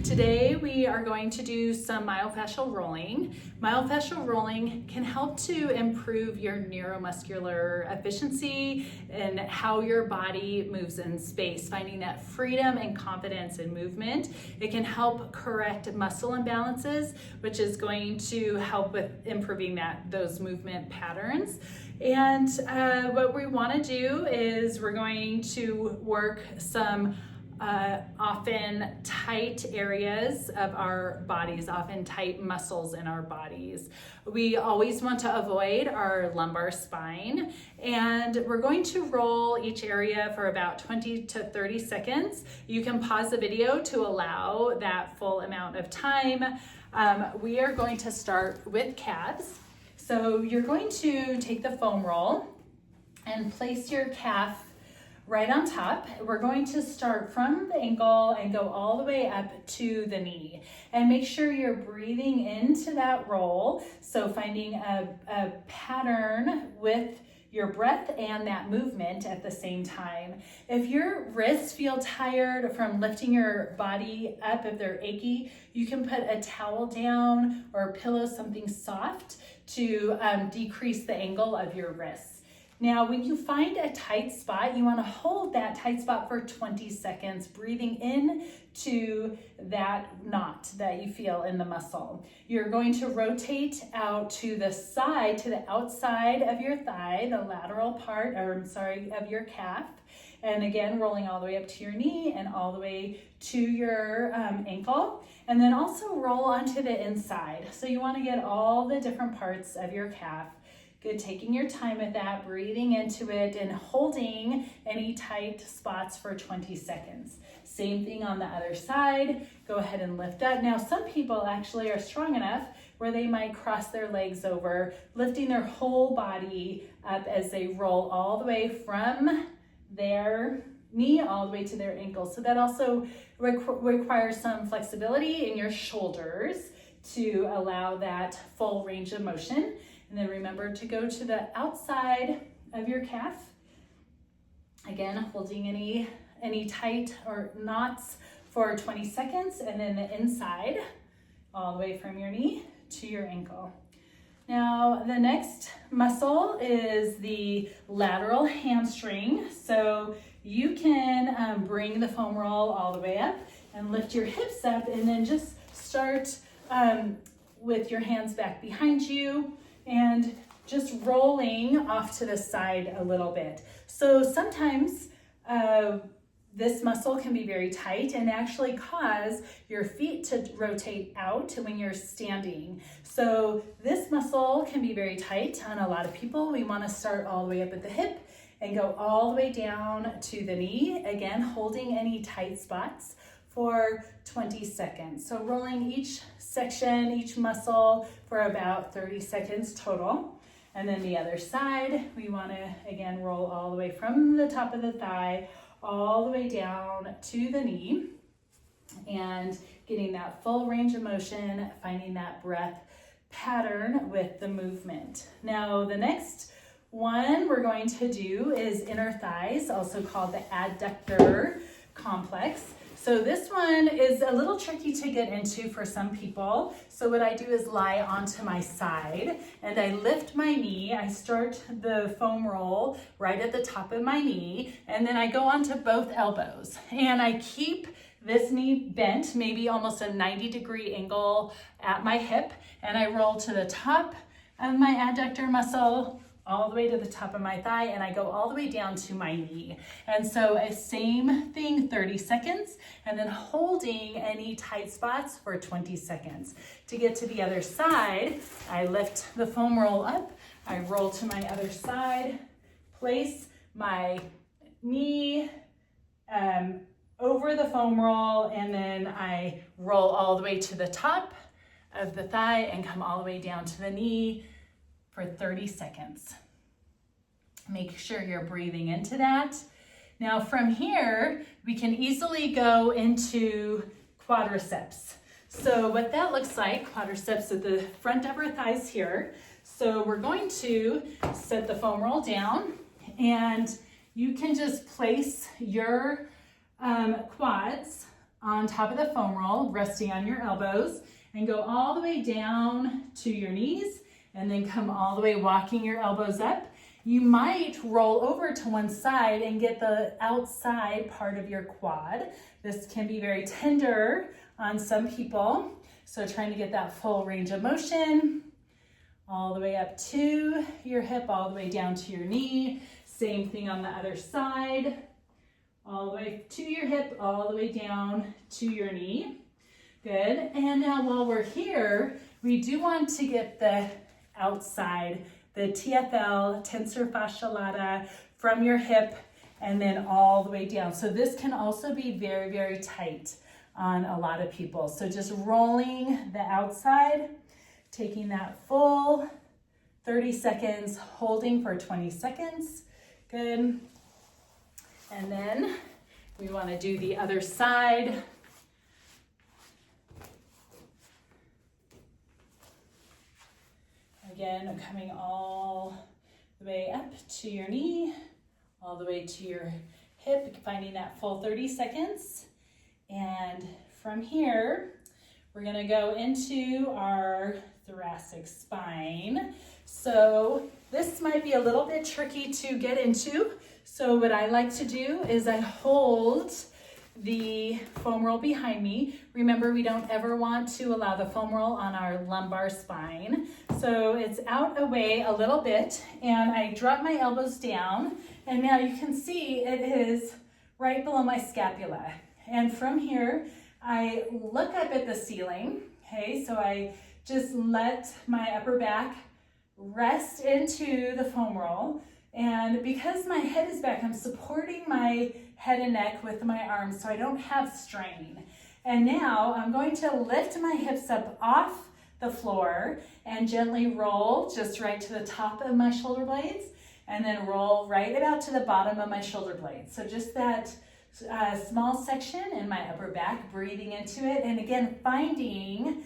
Today we are going to do some myofascial rolling. Myofascial rolling can help to improve your neuromuscular efficiency and how your body moves in space, finding that freedom and confidence in movement. It can help correct muscle imbalances, which is going to help with improving those movement patterns. And what we want to do is we're going to work some often tight areas of our bodies, often tight muscles in our bodies. We always want to avoid our lumbar spine, and we're going to roll each area for about 20 to 30 seconds. You can pause the video to allow that full amount of time. We are going to start with calves. So you're going to take the foam roll and place your calf right on top. We're going to start from the ankle and go all the way up to the knee. And make sure you're breathing into that roll. So finding a pattern with your breath and that movement at the same time. If your wrists feel tired from lifting your body up, if they're achy, you can put a towel down or a pillow, something soft to decrease the angle of your wrists. Now, when you find a tight spot, you want to hold that tight spot for 20 seconds, breathing in to that knot that you feel in the muscle. You're going to rotate out to the side, to the outside of your thigh, the lateral part, of your calf. And again, rolling all the way up to your knee and all the way to your ankle. And then also roll onto the inside. So you want to get all the different parts of your calf. Good, taking your time with that, breathing into it and holding any tight spots for 20 seconds. Same thing on the other side. Go ahead and lift up. Now, some people actually are strong enough where they might cross their legs over, lifting their whole body up as they roll all the way from their knee all the way to their ankle. So that also requires some flexibility in your shoulders to allow that full range of motion. And then remember to go to the outside of your calf. Again, holding any tight or knots for 20 seconds, and then the inside, all the way from your knee to your ankle. Now, the next muscle is the lateral hamstring. So you can bring the foam roll all the way up and lift your hips up, and then just start with your hands back behind you and just rolling off to the side a little bit. So sometimes this muscle can be very tight and actually cause your feet to rotate out when you're standing. So this muscle can be very tight on a lot of people. We want to start all the way up at the hip and go all the way down to the knee. Again, holding any tight spots for 20 seconds. So rolling each section, each muscle for about 30 seconds total. And then the other side, we want to again roll all the way from the top of the thigh all the way down to the knee, and getting that full range of motion, finding that breath pattern with the movement. Now, the next one we're going to do is inner thighs, also called the adductor complex. So this one is a little tricky to get into for some people. So what I do is lie onto my side and I lift my knee. I start the foam roll right at the top of my knee, and then I go onto both elbows and I keep this knee bent, maybe almost a 90-degree angle at my hip, and I roll to the top of my adductor muscle, all the way to the top of my thigh, and I go all the way down to my knee. And so a same thing, 30 seconds, and then holding any tight spots for 20 seconds. To get to the other side, I lift the foam roll up, I roll to my other side, place my knee over the foam roll, and then I roll all the way to the top of the thigh and come all the way down to the knee for 30 seconds. Make sure you're breathing into that. Now from here, we can easily go into quadriceps. So what that looks like, quadriceps at the front of our thighs here. So we're going to set the foam roll down, and you can just place your quads on top of the foam roll, resting on your elbows, and go all the way down to your knees, and then come all the way walking your elbows up. You might roll over to one side and get the outside part of your quad. This can be very tender on some people, so trying to get that full range of motion. All the way up to your hip, all the way down to your knee. Same thing on the other side. All the way to your hip, all the way down to your knee. Good. And now while we're here, we do want to get the outside, the TFL, tensor fascia lata, from your hip and then all the way down. So this can also be very, very tight on a lot of people. So just rolling the outside, taking that full 30 seconds, holding for 20 seconds. Good. And then we want to do the other side. Again, I'm coming all the way up to your knee, all the way to your hip, finding that full 30 seconds. And from here, we're going to go into our thoracic spine. So this might be a little bit tricky to get into. So what I like to do is I hold the foam roll behind me. Remember, we don't ever want to allow the foam roll on our lumbar spine. So it's out away a little bit, and I drop my elbows down, and now you can see it is right below my scapula. And from here, I look up at the ceiling, okay? So I just let my upper back rest into the foam roll. And because my head is back, I'm supporting my head and neck with my arms so I don't have strain. And now I'm going to lift my hips up off the floor and gently roll just right to the top of my shoulder blades, and then roll right about to the bottom of my shoulder blades. So just that small section in my upper back, breathing into it. And again, finding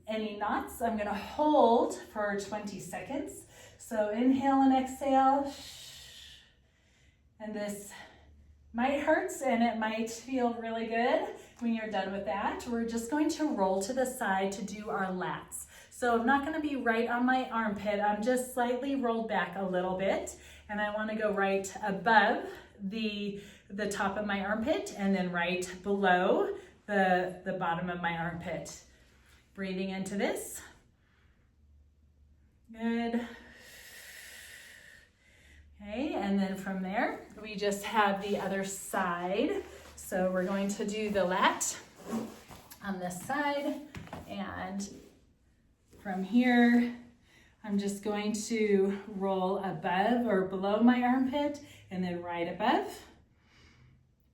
any knots. I'm gonna hold for 20 seconds. So inhale and exhale. And this might hurt and it might feel really good when you're done with that. We're just going to roll to the side to do our lats. So I'm not gonna be right on my armpit. I'm just slightly rolled back a little bit, and I wanna go right above the top of my armpit and then right below the bottom of my armpit. Breathing into this. Good. Okay, and then from there, we just have the other side. So we're going to do the lat on this side, and from here, I'm just going to roll above or below my armpit and then right above.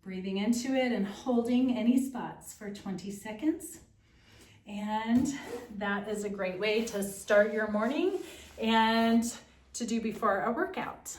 Breathing into it and holding any spots for 20 seconds. And that is a great way to start your morning and to do before a workout.